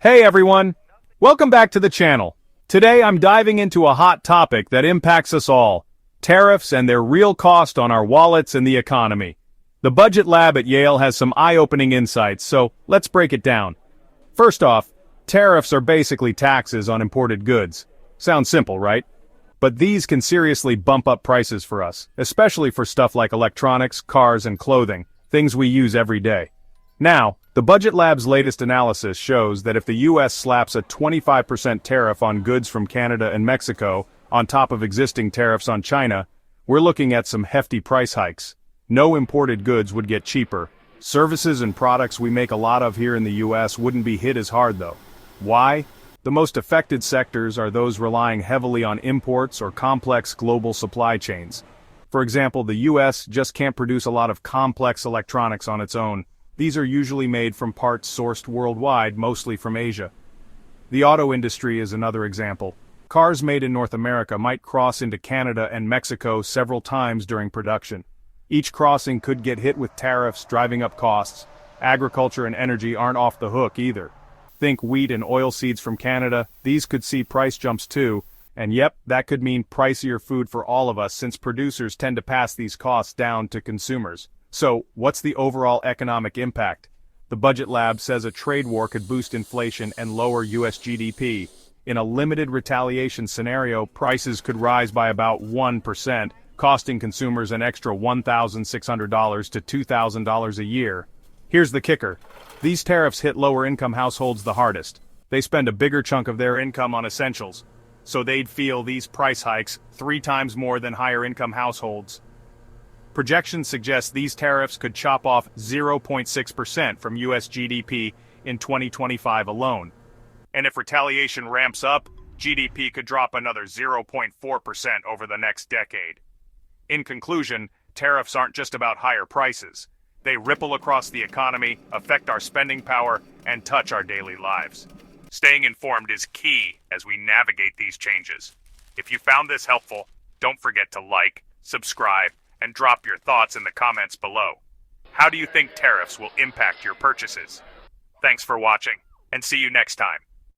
Hey everyone! Welcome back to the channel. Today I'm diving into a hot topic that impacts us all: tariffs and their real cost on our wallets and the economy. The Budget Lab at Yale has some eye-opening insights, so let's break it down. First off, tariffs are basically taxes on imported goods. Sounds simple, right? But these can seriously bump up prices for us, especially for stuff like electronics, cars, and clothing, things we use every day. Now, the Budget Lab's latest analysis shows that if the US slaps a 25% tariff on goods from Canada and Mexico, on top of existing tariffs on China, we're looking at some hefty price hikes. No imported goods would get cheaper. Services and products we make a lot of here in the US wouldn't be hit as hard though. Why? The most affected sectors are those relying heavily on imports or complex global supply chains. For example, the US just can't produce a lot of complex electronics on its own. These are usually made from parts sourced worldwide, mostly from Asia. The auto industry is another example. Cars made in North America might cross into Canada and Mexico several times during production. Each crossing could get hit with tariffs, driving up costs. Agriculture and energy aren't off the hook either. Think wheat and oilseeds from Canada, these could see price jumps too. And yep, that could mean pricier food for all of us since producers tend to pass these costs down to consumers. So, what's the overall economic impact? The Budget Lab says a trade war could boost inflation and lower US GDP. In a limited retaliation scenario, prices could rise by about 1%, costing consumers an extra $1,600 to $2,000 a year. Here's the kicker. These tariffs hit lower-income households the hardest. They spend a bigger chunk of their income on essentials, so they'd feel these price hikes 3 times more than higher-income households. Projections suggest these tariffs could chop off 0.6% from US GDP in 2025 alone. And if retaliation ramps up, GDP could drop another 0.4% over the next decade. In conclusion, tariffs aren't just about higher prices. They ripple across the economy, affect our spending power, and touch our daily lives. Staying informed is key as we navigate these changes. If you found this helpful, don't forget to like, subscribe, and drop your thoughts in the comments below. How do you think tariffs will impact your purchases? Thanks for watching, and see you next time.